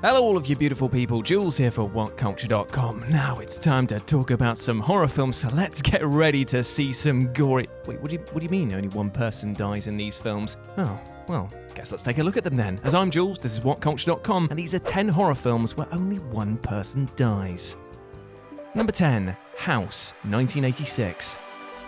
Hello all of you beautiful people, Jules here for WhatCulture.com. Now it's time to talk about some horror films, so let's get ready to see some gory... Wait, what do you mean only one person dies in these films? Oh, well, guess let's take a look at them then. As I'm Jules, this is WhatCulture.com, and these are 10 horror films where only one person dies. Number 10, House, 1986.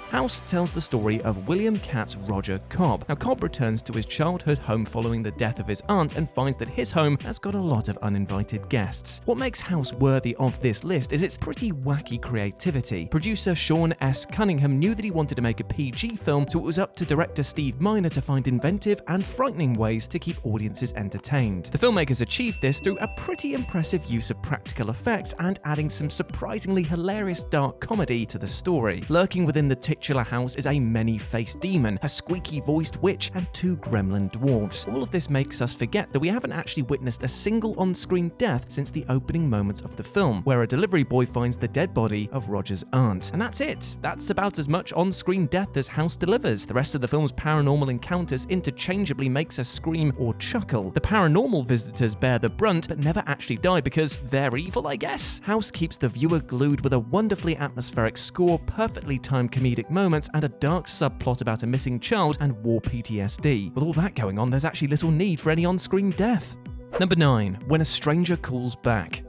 House tells the story of William Katz's Roger Cobb. Now, Cobb returns to his childhood home following the death of his aunt and finds that his home has got a lot of uninvited guests. What makes House worthy of this list is its pretty wacky creativity. Producer Sean S. Cunningham knew that he wanted to make a PG film, so it was up to director Steve Miner to find inventive and frightening ways to keep audiences entertained. The filmmakers achieved this through a pretty impressive use of practical effects and adding some surprisingly hilarious dark comedy to the story. Lurking within the titular house is a many-faced demon, a squeaky-voiced witch, and 2 gremlin dwarves. All of this makes us forget that we haven't actually witnessed a single on-screen death since the opening moments of the film, where a delivery boy finds the dead body of Roger's aunt. And that's it. That's about as much on-screen death as House delivers. The rest of the film's paranormal encounters interchangeably makes us scream or chuckle. The paranormal visitors bear the brunt, but never actually die because they're evil, I guess? House keeps the viewer glued with a wonderfully atmospheric score, perfectly timed comedic moments, and a dark subplot about a missing child and war PTSD. With all that going on, there's actually little need for any on-screen death. Number 9, When a Stranger Calls Back.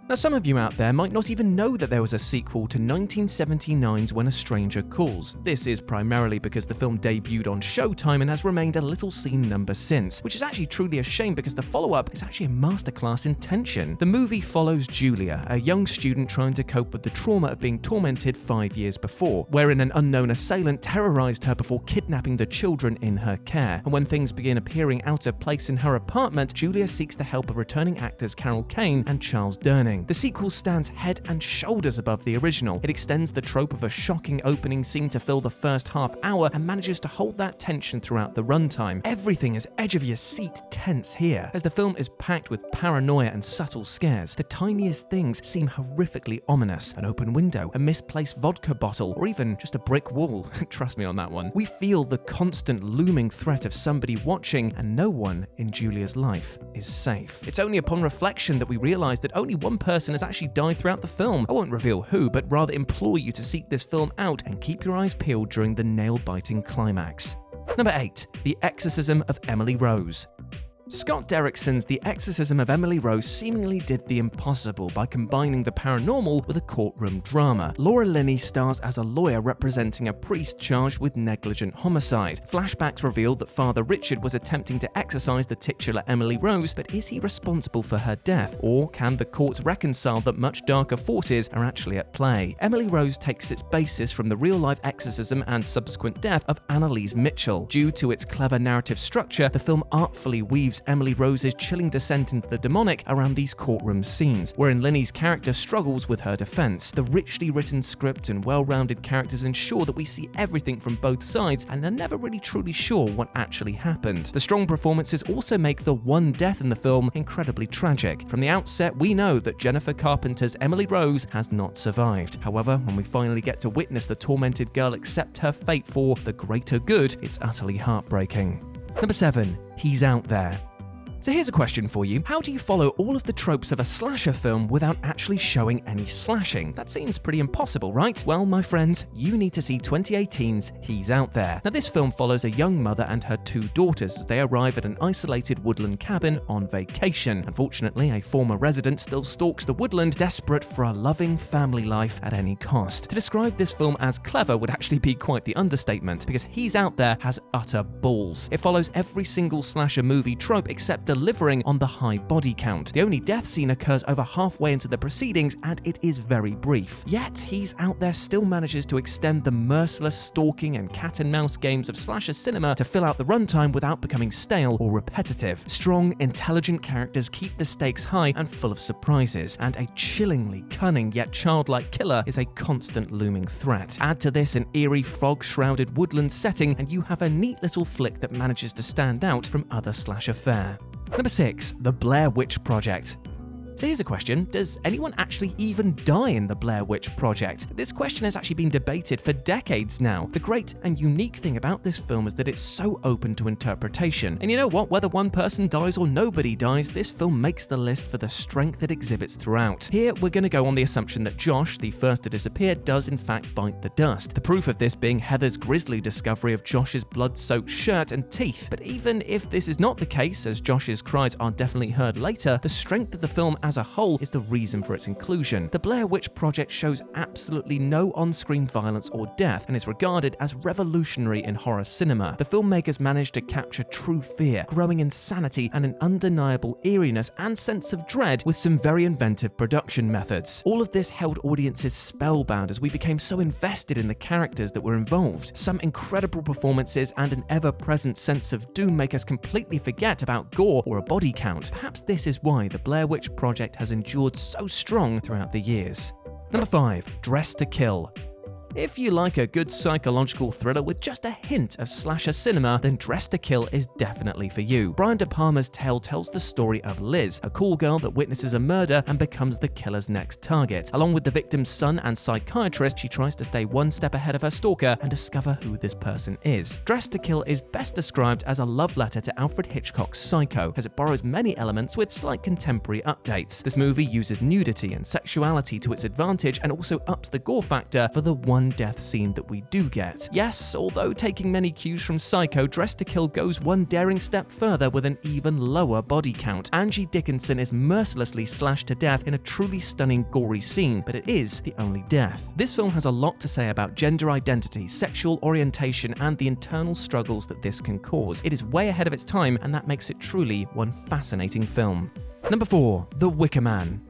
Now, some of you out there might not even know that there was a sequel to 1979's When a Stranger Calls. This is primarily because the film debuted on Showtime and has remained a little seen number since, which is actually truly a shame because the follow-up is actually a masterclass in tension. The movie follows Julia, a young student trying to cope with the trauma of being tormented 5 years before, wherein an unknown assailant terrorized her before kidnapping the children in her care. And when things begin appearing out of place in her apartment, Julia seeks the help of returning actors Carol Kane and Charles Durning. The sequel stands head and shoulders above the original. It extends the trope of a shocking opening scene to fill the first half hour and manages to hold that tension throughout the runtime. Everything is edge of your seat tense here, as the film is packed with paranoia and subtle scares. The tiniest things seem horrifically ominous. An open window, a misplaced vodka bottle, or even just a brick wall. Trust me on that one. We feel the constant looming threat of somebody watching, and no one in Julia's life is safe. It's only upon reflection that we realize that only one person has actually died throughout the film. I won't reveal who, but rather implore you to seek this film out and keep your eyes peeled during the nail-biting climax. Number 8, The Exorcism of Emily Rose. Scott Derrickson's The Exorcism of Emily Rose seemingly did the impossible by combining the paranormal with a courtroom drama. Laura Linney stars as a lawyer representing a priest charged with negligent homicide. Flashbacks reveal that Father Richard was attempting to exorcise the titular Emily Rose, but is he responsible for her death? Or can the courts reconcile that much darker forces are actually at play? Emily Rose takes its basis from the real-life exorcism and subsequent death of Annalise Mitchell. Due to its clever narrative structure, the film artfully weaves Emily Rose's chilling descent into the demonic around these courtroom scenes, wherein Linney's character struggles with her defense. The richly written script and well-rounded characters ensure that we see everything from both sides and are never really truly sure what actually happened. The strong performances also make the one death in the film incredibly tragic. From the outset, we know that Jennifer Carpenter's Emily Rose has not survived. However, when we finally get to witness the tormented girl accept her fate for the greater good, it's utterly heartbreaking. Number 7, Hes Out There. So here's a question for you. How do you follow all of the tropes of a slasher film without actually showing any slashing? That seems pretty impossible, right? Well, my friends, you need to see 2018's Hes Out There. Now, this film follows a young mother and her 2 daughters as they arrive at an isolated woodland cabin on vacation. Unfortunately, a former resident still stalks the woodland, desperate for a loving family life at any cost. To describe this film as clever would actually be quite the understatement, because Hes Out There has utter balls. It follows every single slasher movie trope except delivering on the high body count. The only death scene occurs over halfway into the proceedings, and it is very brief. Yet, Hes Out There still manages to extend the merciless stalking and cat-and-mouse games of slasher cinema to fill out the runtime without becoming stale or repetitive. Strong, intelligent characters keep the stakes high and full of surprises, and a chillingly cunning yet childlike killer is a constant looming threat. Add to this an eerie, fog-shrouded woodland setting, and you have a neat little flick that manages to stand out from other slasher fare. Number 6, The Blair Witch Project. So here's a question: does anyone actually even die in the Blair Witch Project? This question has actually been debated for decades now. The great and unique thing about this film is that it's so open to interpretation. And you know what? Whether one person dies or nobody dies, this film makes the list for the strength it exhibits throughout. Here, we're going to go on the assumption that Josh, the first to disappear, does in fact bite the dust. The proof of this being Heather's grisly discovery of Josh's blood-soaked shirt and teeth. But even if this is not the case, as Josh's cries are definitely heard later, the strength of the film as a whole is the reason for its inclusion. The Blair Witch Project shows absolutely no on-screen violence or death and is regarded as revolutionary in horror cinema. The filmmakers managed to capture true fear, growing insanity, and an undeniable eeriness and sense of dread with some very inventive production methods. All of this held audiences spellbound as we became so invested in the characters that were involved. Some incredible performances and an ever-present sense of doom make us completely forget about gore or a body count. Perhaps this is why the Blair Witch Project has endured so strong throughout the years. Number 5. Dressed to Kill. If you like a good psychological thriller with just a hint of slasher cinema, then Dressed to Kill is definitely for you. Brian De Palma's tale tells the story of Liz, a cool girl that witnesses a murder and becomes the killer's next target. Along with the victim's son and psychiatrist, she tries to stay one step ahead of her stalker and discover who this person is. Dressed to Kill is best described as a love letter to Alfred Hitchcock's Psycho, as it borrows many elements with slight contemporary updates. This movie uses nudity and sexuality to its advantage and also ups the gore factor for the one death scene that we do get. Yes, although taking many cues from Psycho, Dressed to Kill goes one daring step further with an even lower body count. Angie Dickinson is mercilessly slashed to death in a truly stunning gory scene, but it is the only death. This film has a lot to say about gender identity, sexual orientation, and the internal struggles that this can cause. It is way ahead of its time, and that makes it truly one fascinating film. Number 4. The Wicker Man.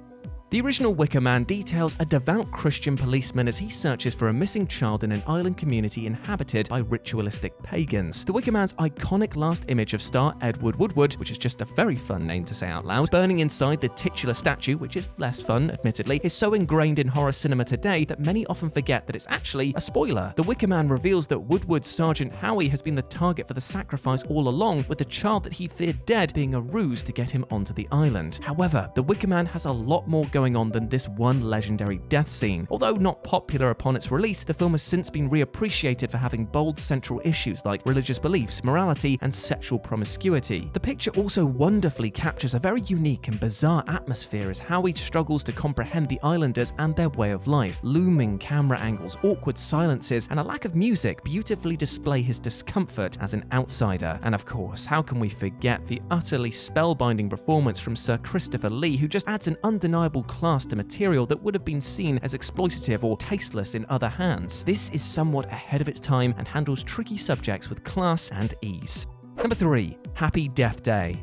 The original Wicker Man details a devout Christian policeman as he searches for a missing child in an island community inhabited by ritualistic pagans. The Wicker Man's iconic last image of star Edward Woodward, which is just a very fun name to say out loud, burning inside the titular statue, which is less fun, admittedly, is so ingrained in horror cinema today that many often forget that it's actually a spoiler. The Wicker Man reveals that Woodward's Sergeant Howie has been the target for the sacrifice all along, with the child that he feared dead being a ruse to get him onto the island. However, the Wicker Man has a lot more going on than this one legendary death scene. Although not popular upon its release, the film has since been reappreciated for having bold central issues like religious beliefs, morality, and sexual promiscuity. The picture also wonderfully captures a very unique and bizarre atmosphere as Howie struggles to comprehend the islanders and their way of life. Looming camera angles, awkward silences, and a lack of music beautifully display his discomfort as an outsider. And of course, how can we forget the utterly spellbinding performance from Sir Christopher Lee, who just adds an undeniable class to material that would have been seen as exploitative or tasteless in other hands. This is somewhat ahead of its time and handles tricky subjects with class and ease. Number 3. Happy Death Day.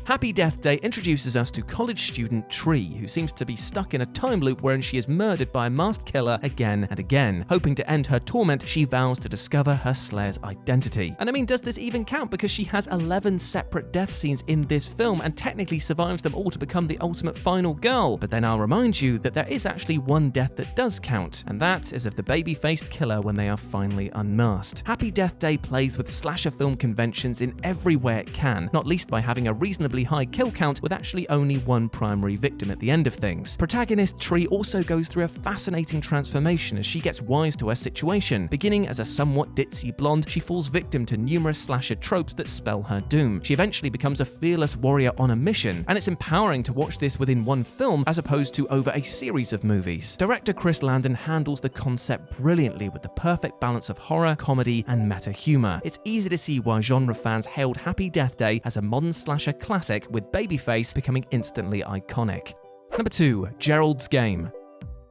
Happy Death Day introduces us to college student Tree, who seems to be stuck in a time loop wherein she is murdered by a masked killer again and again. Hoping to end her torment, she vows to discover her slayer's identity. And I mean, does this even count? Because she has 11 separate death scenes in this film and technically survives them all to become the ultimate final girl. But then I'll remind you that there is actually one death that does count, and that is of the baby-faced killer when they are finally unmasked. Happy Death Day plays with slasher film conventions in every way it can, not least by having a reasonably high kill count with actually only one primary victim at the end of things. Protagonist Tree also goes through a fascinating transformation as she gets wise to her situation. Beginning as a somewhat ditzy blonde, she falls victim to numerous slasher tropes that spell her doom. She eventually becomes a fearless warrior on a mission, and it's empowering to watch this within one film as opposed to over a series of movies. Director Chris Landon handles the concept brilliantly with the perfect balance of horror, comedy, and meta humor. It's easy to see why genre fans hailed Happy Death Day as a modern slasher classic, with Babyface becoming instantly iconic. Number 2. Geralds Game.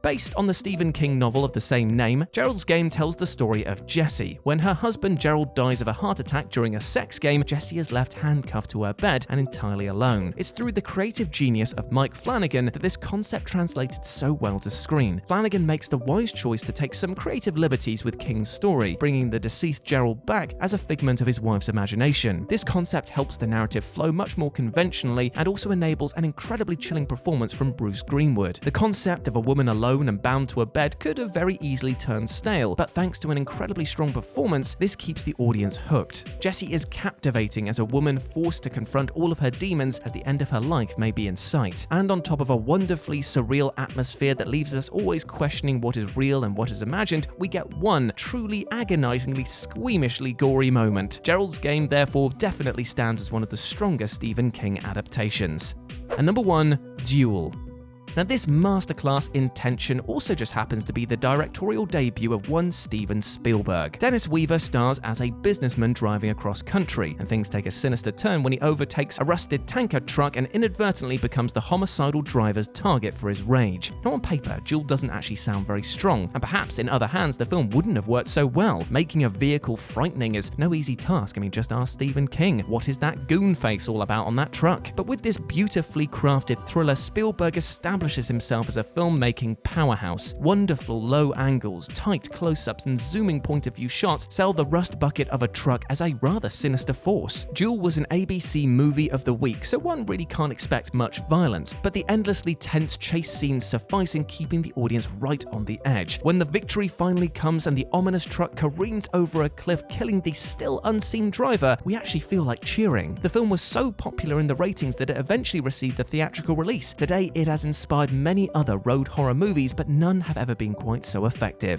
Based on the Stephen King novel of the same name, Gerald's Game tells the story of Jessie. When her husband Gerald dies of a heart attack during a sex game, Jessie is left handcuffed to her bed and entirely alone. It's through the creative genius of Mike Flanagan that this concept translated so well to screen. Flanagan makes the wise choice to take some creative liberties with King's story, bringing the deceased Gerald back as a figment of his wife's imagination. This concept helps the narrative flow much more conventionally and also enables an incredibly chilling performance from Bruce Greenwood. The concept of a woman alone alone and bound to a bed could have very easily turned stale, but thanks to an incredibly strong performance, this keeps the audience hooked. Jessie is captivating as a woman forced to confront all of her demons as the end of her life may be in sight. And on top of a wonderfully surreal atmosphere that leaves us always questioning what is real and what is imagined, we get one truly agonizingly, squeamishly gory moment. Geralds Game therefore definitely stands as one of the strongest Stephen King adaptations. And number 1, Duel. Now, this masterclass in tension also just happens to be the directorial debut of one Steven Spielberg. Dennis Weaver stars as a businessman driving across country, and things take a sinister turn when he overtakes a rusted tanker truck and inadvertently becomes the homicidal driver's target for his rage. Now, on paper, Duel doesn't actually sound very strong, and perhaps in other hands the film wouldn't have worked so well. Making a vehicle frightening is no easy task. I mean, just ask Stephen King. What is that goon face all about on that truck? But with this beautifully crafted thriller, Spielberg establishes himself as a filmmaking powerhouse. Wonderful low angles, tight close-ups, and zooming point-of-view shots sell the rust bucket of a truck as a rather sinister force. Duel was an ABC Movie of the Week, so one really can't expect much violence, but the endlessly tense chase scenes suffice in keeping the audience right on the edge. When the victory finally comes and the ominous truck careens over a cliff, killing the still unseen driver, we actually feel like cheering. The film was so popular in the ratings that it eventually received a theatrical release. Today, it has inspired many other road horror movies, but none have ever been quite so effective.